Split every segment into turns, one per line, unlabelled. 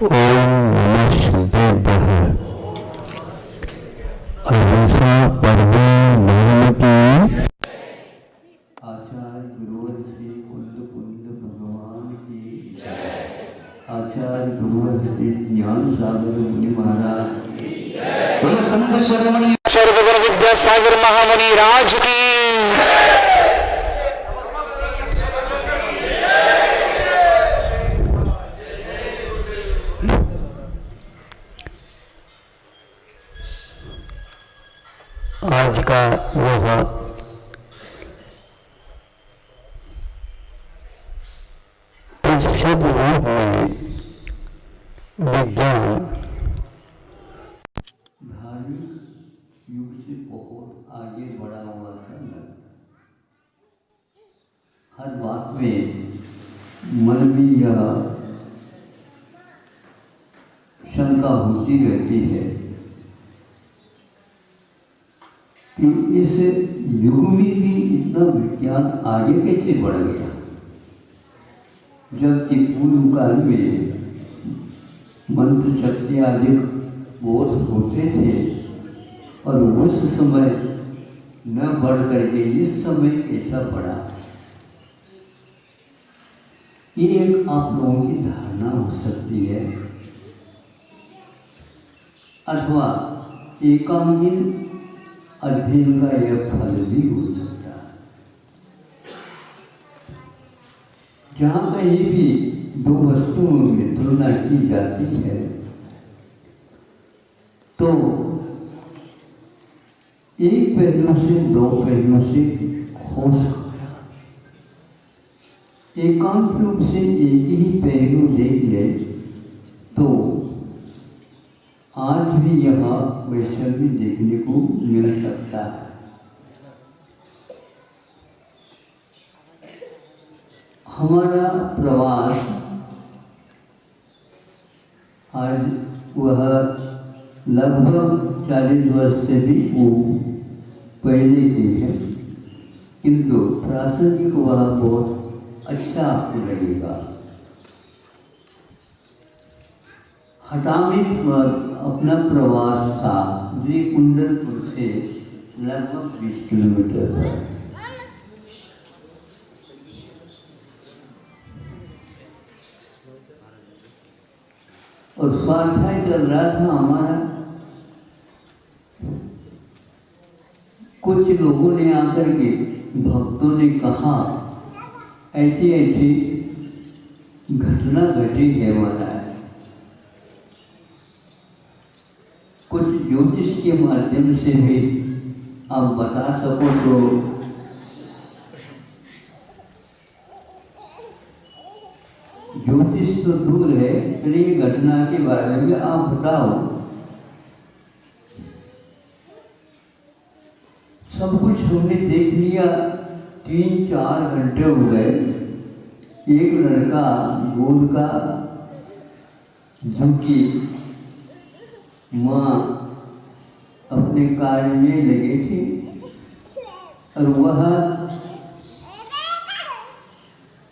ओम नमः शिवाय। अहिंसा परमो धर्म की। आचार्य गुरुवर श्री कुंद कुंद भगवान की जय। आचार्य गुरुवर श्री ज्ञान सागर मुनि महाराज की जय। संत शर्मणि सर्वगुण विद्यासागर महामुनि राज की। आज का यह प्रसिद्ध रूप में विज्ञान धार्मिक युग से बहुत आगे बढ़ा हुआ था। हर बात में मन में यह शंका होती रहती है कि इस युग में भी इतना विज्ञान आगे कैसे बढ़ गया, जबकि पूर्व काल में मंत्र शक्ति आदि बहुत होते थे और उस समय न बढ़ करके इस समय कैसा बढ़ा। ये एक आप लोगों की धारणा हो सकती है अथवा एकांगिक अध्ययन का यह फल भी हो सकता है। जहाँ कहीं भी दो वस्तुओं में तुलना की जाती है तो एक पहलू से दो पहलुओं से हो सकता है। एकांत रूप से एक ही पहलू देख ले तो आज भी यहाँ वैष्णवी देखने को मिल सकता है। हमारा प्रवास आज वह लगभग 40 वर्ष से भी पहले की है, किंतु प्रासंगिक वह बहुत अच्छा आपको लगेगा। हटामी अपना प्रवास था जो कुंडलपुर से लगभग 20 किलोमीटर है। और स्वाध्याय चल रहा था हमारा। कुछ लोगों ने आकर के भक्तों ने कहा ऐसी ऐसी घटना घटी है महाराज, कुछ ज्योतिष के माध्यम से भी आप बता सको तो ज्योतिष तो दूर है, चलिए घटना के बारे में आप बताओ। सब कुछ हमने देख लिया, 3-4 घंटे हो गए। एक लड़का गोद का झुकी माँ अपने कार्य में लगे थे और वह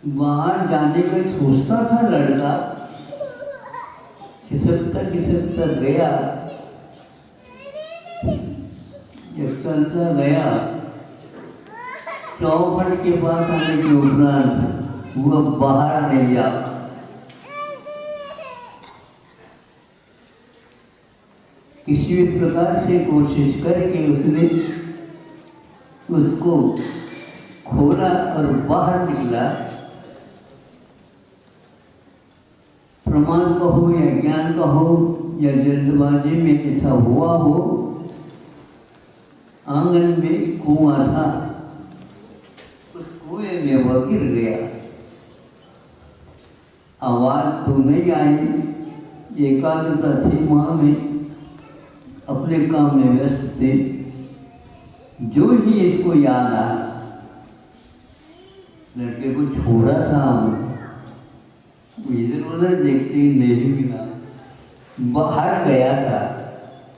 बाहर जाने का सोचता था। लड़का खिसकता खिसकता गया, जब चलता गया चौखट के पास आने के उपरांत वह बाहर नहीं आ। किसी भी प्रकार से कोशिश करके उसने उसको खोला और बाहर निकला। प्रमाण कहो या ज्ञान कहो या जल्दबाजी में ऐसा हुआ हो, आंगन में कुआं था, उस कुएं में वह गिर गया। आवाज तो नहीं आई, एकाग्रता थी माँ में, अपने काम में व्यस्त थे। जो ही इसको याद आया, लड़के को छोड़ा था, इधर उधर देखते ही नहीं मिला, बाहर गया था।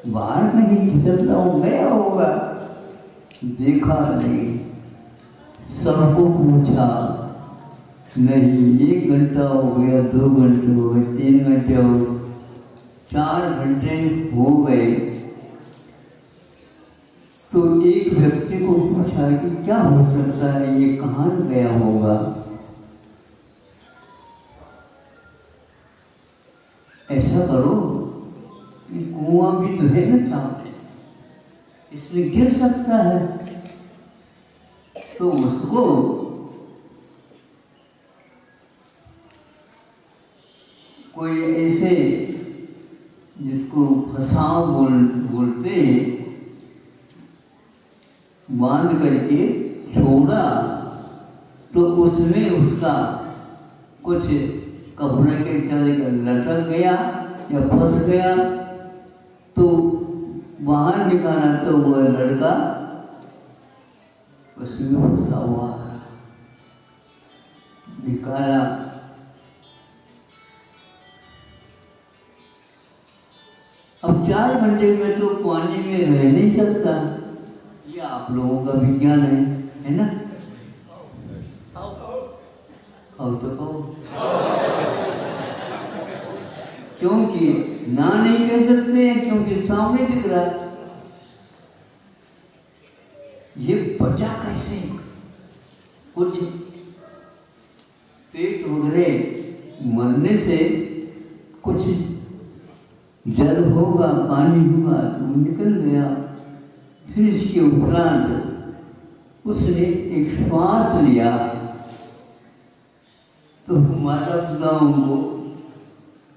बाहर कहीं खिसकता हो गया होगा, देखा नहीं। सबको पूछा, नहीं, 1 घंटा हो गया, 2 घंटे हो गए, 3 घंटे हो गए, 4 घंटे हो गए तो एक व्यक्ति को पूछा कि क्या हो सकता है, ये कहाँ गया होगा। ऐसा करो कि कुआं भी तो है ना सामने, इसमें गिर सकता है। तो उसको कोई ऐसे जिसको फसाव बोलते बांध करके छोड़ा, तो उसमें उसका कुछ कपड़े के तरह लटक गया या फंस गया, तो बाहर निकाला तो वह लड़का उसमें फंसा हुआ निकाला। अब 4 घंटे में तो पानी में रह नहीं सकता। ये आप लोगों का विज्ञान है ना? और तो कहो, क्योंकि ना नहीं कह सकते हैं क्योंकि सामने दिख रहा है। ये बचा कैसे? कुछ पेट वगैरह मरने से कुछ जल होगा, पानी होगा तो निकल गया। फिर इसके उपरांत उसने एक श्वास लिया तो माता पिताओं को,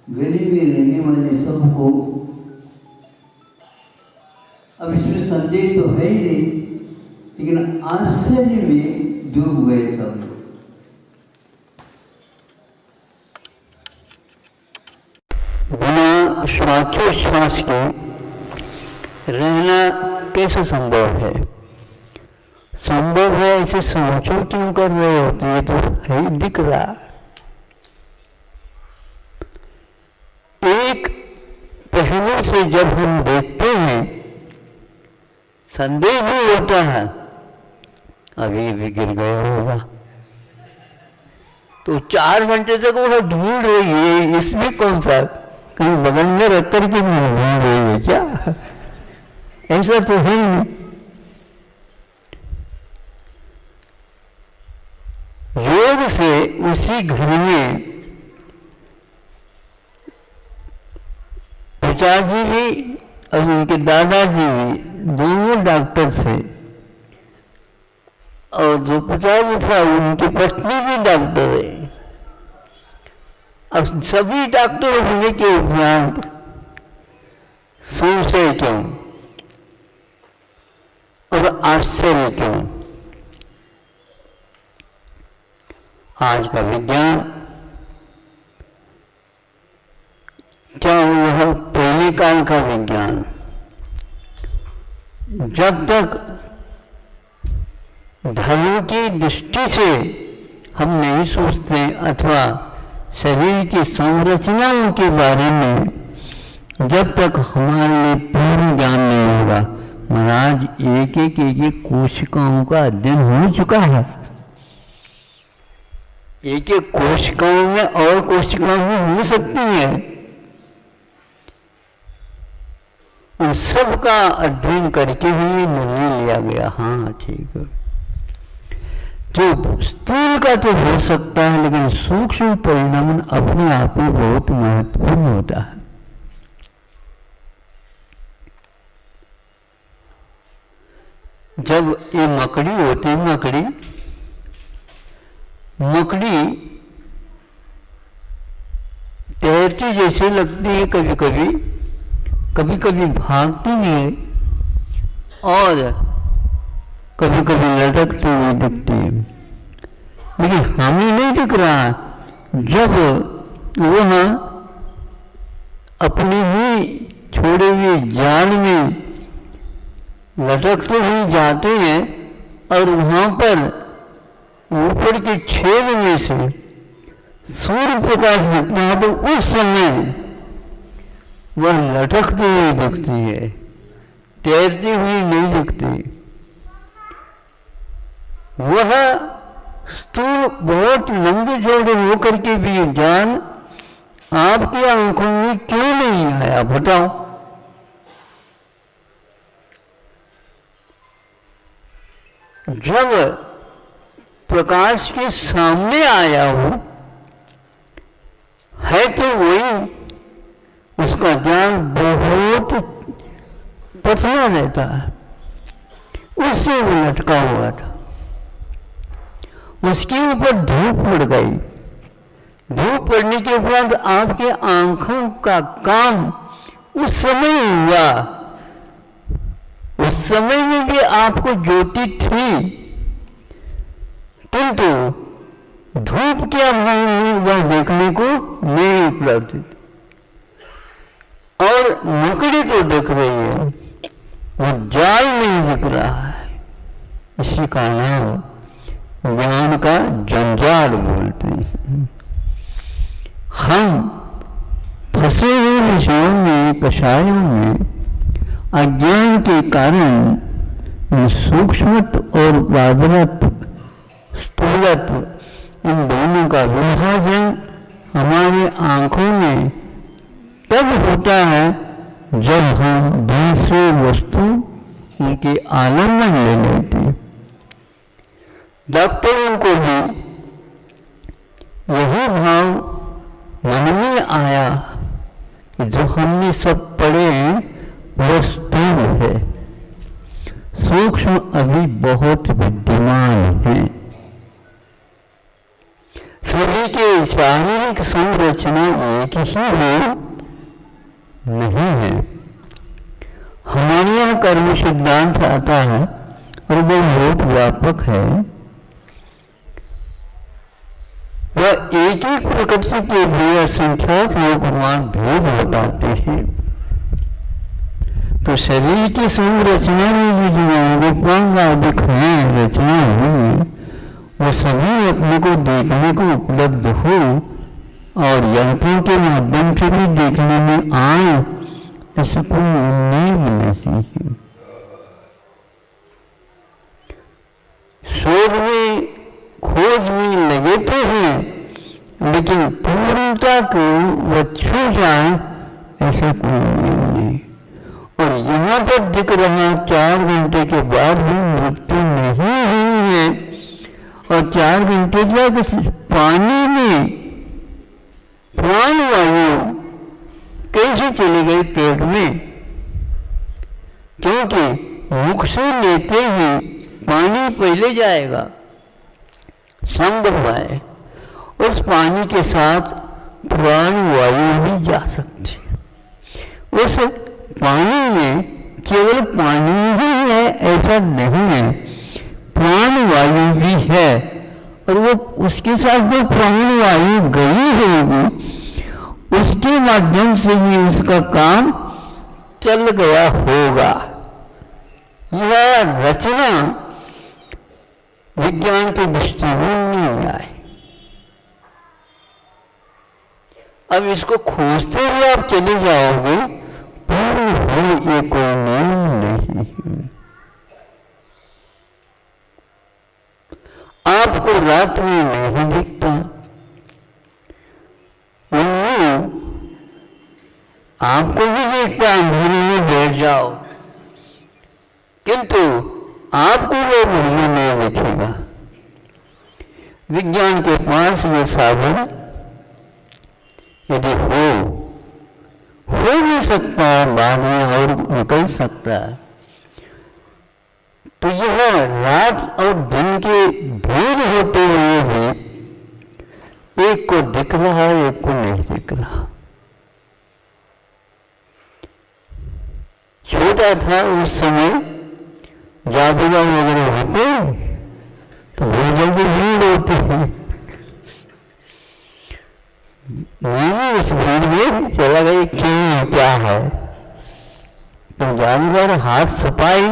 गली में रहने वाले सबको, अब इसमें संदेह तो है ही नहीं, लेकिन आश्चर्य में डूब गए सब लोग। बिना श्वासोच्छ्वास के रहना कैसे संभव है? संभव है ऐसे सोचो क्यों कर रहे होते हैं? तो है दिख रहा। एक पहलू से जब हम देखते हैं संदेह भी होता है, अभी भी गिर गया होगा। तो 4 घंटे तक वो ढूंढ रही है, इसमें कौन सा कहीं बगल में रख कर के ढूंढ रही है क्या? ऐसा तो है नहीं। योग से उसी घर में पिताजी भी और उनके दादाजी भी दोनों डॉक्टर थे, और जो पिताजी था उनकी पत्नी भी डॉक्टर है। अब सभी डॉक्टर होने के उपरांत संशय क्यों और आश्चर्य क्यों? आज का विज्ञान, क्या वह पहले काल का विज्ञान, जब तक धर्म की दृष्टि से हम नहीं सोचते अथवा शरीर की संरचनाओं के बारे में जब तक हमारे लिए पूर्ण ज्ञान नहीं होगा। महाराज, एक एक कोशिकाओं का अध्ययन हो चुका है। एक एक कोशिकाओं में और कोशिकाएं भी हो सकती हैं। उन सब का अध्ययन करके ही निर्णय लिया गया, हाँ ठीक है। तो स्थूल का तो हो सकता है, लेकिन सूक्ष्म परिणाम अपने आप में बहुत महत्वपूर्ण होता है। जब ये मकड़ी होती है, मकड़ी तैरती जैसे लगती है, कभी कभी भागती है और कभी कभी लटकती हुई दिखती है, लेकिन हमें नहीं दिख रहा। जब वह अपने ही छोड़े हुए जाल में लटकते हुए जाते हैं और वहां पर ऊपर के छेद में से सूर्य प्रकाश दिखता है, तो उस समय वह लटकती हुई दिखती है, तैरती हुई नहीं दिखती। वह स्थूल बहुत लंबे चौड़े होकर के भी जान
आपकी आंखों में क्यों नहीं आया, बताओ। जब प्रकाश के सामने आया हो है तो वही, उसका ज्ञान बहुत पतला रहता है, उससे वो लटका हुआ था। उसके ऊपर धूप पड़ गई, धूप पड़ने के बाद आपके आंखों का काम उस समय हुआ। उस समय में भी आपको ज्योति थी, किंतु धूप क्या वह देखने को नहीं उपलब्ध थी। और मकड़ी तो दिख रही है, वो जाल नहीं दिख रहा है। इसी का नाम ज्ञान का जंजाल बोलते हैं। हम फंसे हुए विषयों में, कषायों में, अज्ञान के कारण सूक्ष्मत्व और बादरत्व, स्थूलत्व, इन दोनों का विभाजन हमारी आंखों में तब होता है जब हम दूसरे वस्तु उनके आलम्बन ले लेते हैं। डॉक्टरों को भी यही भाव मन में आया कि जो हमने सब पढ़े हैं वो स्थूल है, सूक्ष्म अभी बहुत विद्यमान है। सभी के शारीरिक संरचना एक ही है नहीं है। हमारे यहाँ कर्म सिद्धांत आता है और वो बहुत व्यापक है। वह एक एक प्रकृति के भी असंख्याक लोग भगवान भेद बताते हैं। तो शरीर की संरचना में भी जो अंगोपांग आदि हैं रचना हुई, वो सभी अपने को देखने को उपलब्ध हो और यंत्रों के माध्यम से भी देखने में आए, ऐसा कोई नियम नहीं है। शोध में, खोज में लगे तो हैं, लेकिन पूर्णता को वह छू जाए ऐसा कोई नियम नहीं। और यहाँ पर दिख रहा 4 घंटे के बाद भी मृत्यु नहीं हुई है। और 4 घंटे तक पानी में प्राणवायु कैसे चली गई पेट में, क्योंकि मुख से लेते ही पानी पहले जाएगा, संभव है। उस पानी के साथ प्राणवायु भी जा सकती है। उस पानी में केवल पानी ही है ऐसा नहीं है, प्राणवायु भी है। और वो उसके साथ जो प्राणवायु गई होगी उसके माध्यम से भी उसका काम चल गया होगा। यह रचना विज्ञान की दृष्टि में नहीं आई। अब इसको खोजते हुए आप चले जाओगे, पूर्ण हो ये कोई नियम नहीं है। आपको रात में नहीं दिखता, आपको भी देखता, अंधेरे में बैठ जाओ, किंतु आपको वो मूल्य नहीं दिखेगा। विज्ञान के पास ये साधन यदि हो भी सकता है, बाद में और निकल सकता है, तो यह रात और दिन के भेद होते हुए भी एक को दिख रहा है, एक को नहीं दिख रहा। छोटा था उस समय जादूगर वगैरह होते तो बहुत जल्दी भीड़ होती है। मैं उस भीड़ में चला गई, क्यों क्या है? तो जादूगर हाथ सफाई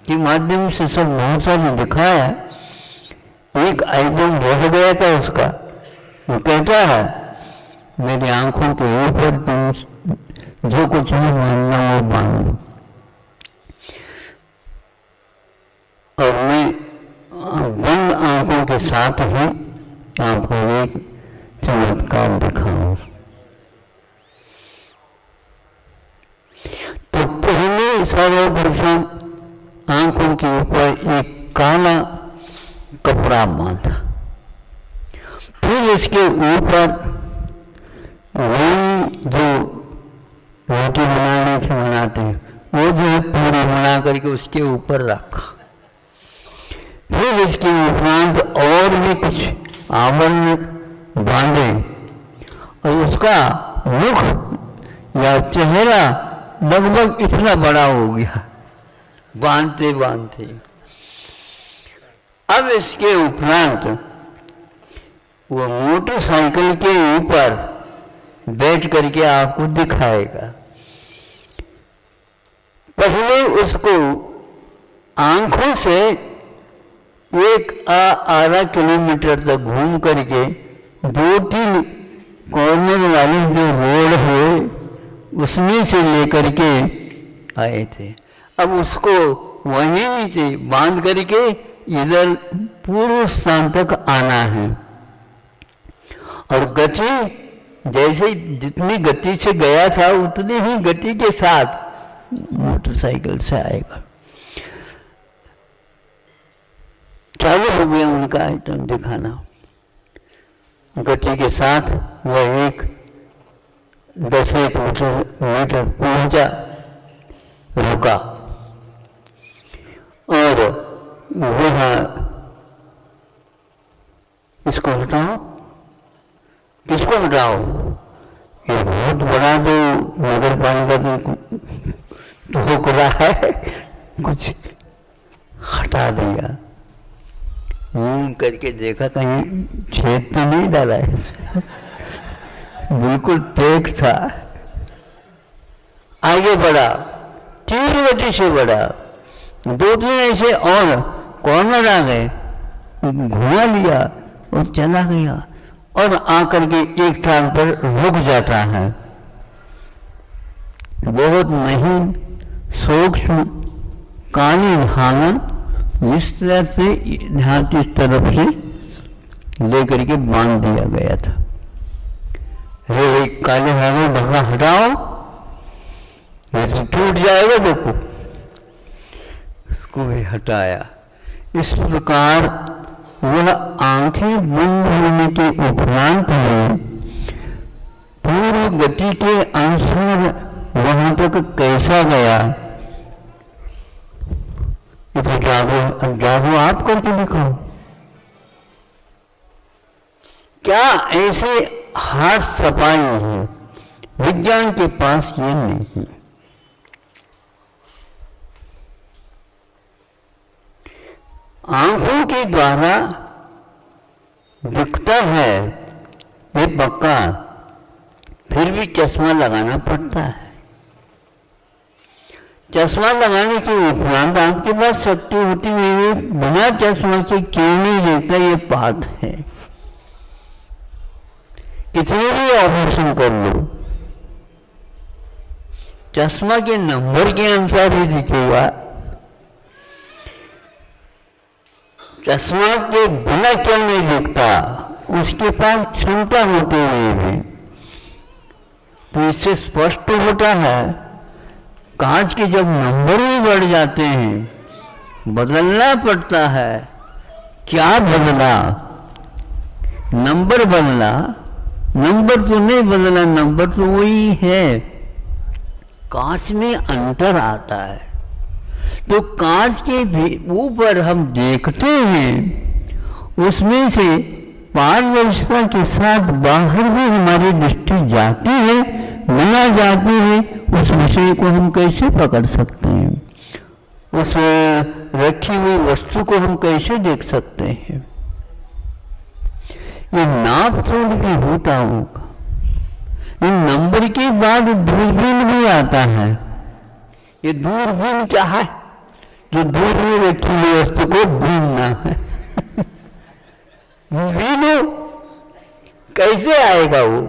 के माध्यम से सब बहुत सारी दिखाया। एक आइटम रह गया था उसका, वो कहता है मेरी आंखों के ऊपर तुम जो कुछ भी मानना वो मान लो। और मैं बंद आंखों के साथ ही आपको एक चमत्कार दिखाऊं। सर्वप्रथम आंखों के ऊपर एक काला कपड़ा बांधा, फिर इसके ऊपर वही जो रोटी बनाने से बनाते हैं वो जो है पूरी बना करके उसके ऊपर रखा। फिर इसके उपरांत और भी कुछ आवरण बांधे और उसका मुख या चेहरा लगभग इतना बड़ा हो गया बांधते बांधते। अब इसके उपरांत वो मोटरसाइकिल के ऊपर बैठ करके आपको दिखाएगा। पहले उसको आंखों से एक आधा किलोमीटर तक घूम करके 2-3 कॉर्नर वाली जो रोड है उसमें से लेकर के आए थे। अब उसको वहीं से बांध करके इधर पूर्व स्थान तक आना है और गति जैसे जितनी गति से गया था उतनी ही गति के साथ मोटरसाइकिल से आएगा। चालू हो गया उनका आइटम दिखाना। गति के साथ वह 10-1 मीटर पहुंचा, रुका और वहाँ इसको हटाओ, किसको हटाओ? ये बहुत बड़ा जो नगर पालिका तो हो रहा है, कुछ हटा दिया। करके देखा कहीं छेद तो नहीं डाला है, बिल्कुल पैक था। आगे बढ़ा, तीव्र गति से बढ़ा, 2-3 ऐसे और कॉर्नर आ गए, घुमा लिया और चला गया और आकर के एक स्थान पर रुक जाता है। बहुत महीन सूक्ष्म काली धागा इस तरह से हाथ इस तरफ से लेकर के बांध दिया गया था। काले धागे धागा हटाओ, ये तो टूट जाएगा, देखो इसको भी हटाया। इस प्रकार वह आंखें बंद होने के उपरांत में पूर्व गति के अनुसार वहां तक कैसा गया, ये तो जादू आप करके दिखाओ। क्या ऐसे हाथ सफाई है? विज्ञान के पास ये नहीं। आंखों के द्वारा दिखता है ये पक्का, फिर भी चश्मा लगाना पड़ता है। चश्मा लगाने के उपरांत आपके पास शक्ति होती हुई बिना चश्मा के क्यों नहीं देखता, ये बात है। कितने भी ऑपरेशन कर लो, चश्मा के नंबर के अनुसार ही दिखेगा। चश्मा के बिना क्यों नहीं दिखता? उसके पास क्षमता होते हुए भी। तो इससे स्पष्ट होता है कांच के जब नंबर भी बढ़ जाते हैं बदलना पड़ता है। क्या बदला? नंबर बदला, नंबर तो नहीं बदला, नंबर तो वही है, कांच में अंतर आता है। तो कांच के ऊपर हम देखते हैं, उसमें से पारदर्शिता के साथ बाहर भी हमारी दृष्टि जाती है, बिना जाती है उस विषय को हम कैसे पकड़ सकते हैं? उस रखी हुई वस्तु को हम कैसे देख सकते हैं? ये नाप तोड़ भी होता होगा। इन नंबर के बाद दूरबीन भी आता है। ये दूरबीन क्या है? जो दूर में रखी हुई वस्तु को ढूंढना है। दूरबीन कैसे आएगा? वो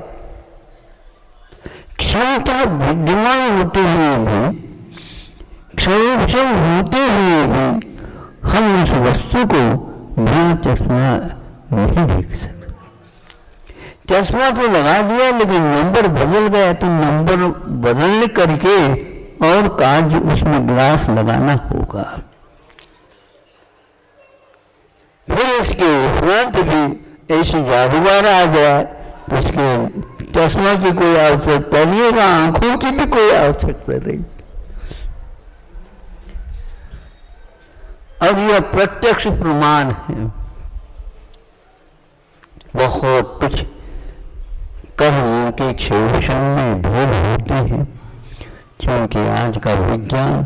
क्षमता बुद्धिमान होते हुए भी, क्षमता होते हुए भी हम उस वस्तु को बिना चश्मा नहीं देख सकते। चश्मा तो लगा दिया लेकिन नंबर बदल गया, तो नंबर बदलने करके और कार्य उसमें ग्लास लगाना होगा। फिर इसके उपरांत भी ऐसे जादूगर आ जाए तो उसके चश्मा की कोई आवश्यकता नहीं है, आंखों की भी कोई आवश्यकता नहीं। अब यह प्रत्यक्ष प्रमाण है। बहुत कुछ कर्मों के क्षेत्र में भूल होते हैं, क्योंकि आज का विज्ञान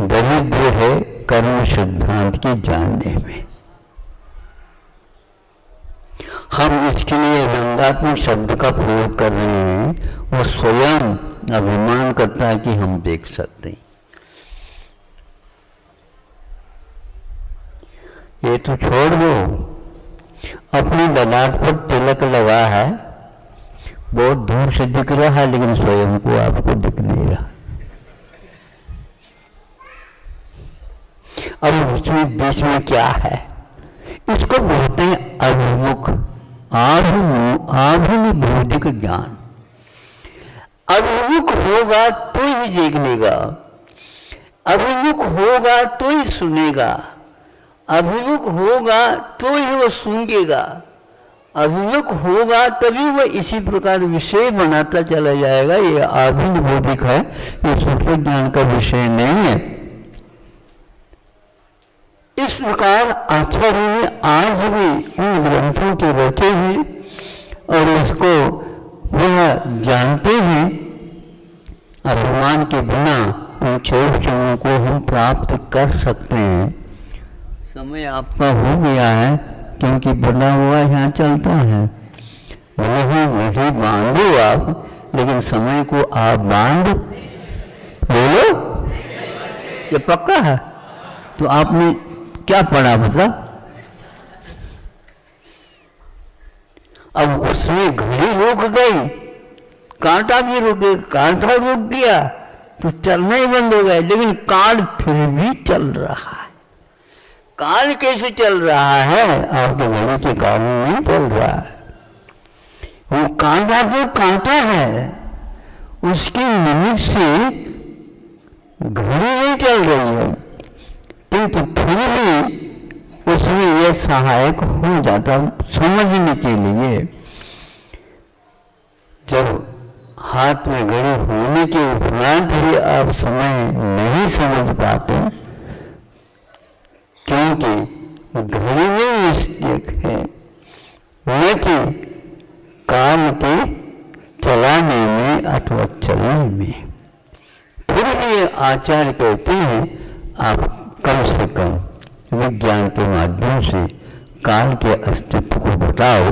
दरिद्र है कर्म सिद्धांत के जानने में। हम इसके लिए रंगात्मक शब्द का प्रयोग कर रहे हैं और स्वयं अभिमान करता है कि हम देख सकते हैं। ये तो छोड़ दो, अपनी ललाट पर तिलक लगा है, बहुत दूर से दिख रहा है लेकिन स्वयं को आपको दिख नहीं रहा। अब उसमें बीच में क्या है, इसको बोलते हैं अभिमुख, आभिमुख ज्ञान। अभिमुख होगा तो ही देख लेगा, अभिमुख होगा तो ही सुनेगा, अभिमुख होगा तो ही वो सूंघेगा, अभिमुख होगा तभी वह इसी प्रकार विषय बनाता चला जाएगा। ये आभिमुख है, ये सूक्ष्म ज्ञान का विषय नहीं है। इस प्रकार आचार्य ने आज भी उन ग्रंथों के रखे हैं और उसको वह जानते हैं। अभिमान के बिना उन क्षणों को हम प्राप्त कर सकते हैं। समय आपका हो गया है, क्योंकि बना हुआ यहाँ चलता है। वही बांधो आप, लेकिन समय को आप बांध बोलो, ये पक्का है। तो आपने क्या पढ़ा मतलब? अब उसमें घड़ी रुक गई, कांटा भी रुक गया, कांटा रुक गया तो चलना ही बंद हो गया, लेकिन काल फिर भी चल रहा है। काल कैसे चल रहा है? आपके घड़ी के कारण नहीं चल रहा है। वो कांटा जो कांटा है उसके निमित्त से घड़ी नहीं चल रही है, किंतु फिर भी उसमें यह सहायक हो जाता समझने के लिए। जब हाथ में घड़ी होने के उपरांत भी आप समय नहीं समझ पाते, क्योंकि घड़ी में मिस्टेक है, न कि काम के चलाने में अथवा चलने में। फिर भी आचार्य कहते हैं आप कम से कम विज्ञान के माध्यम से काल के अस्तित्व को बताओ,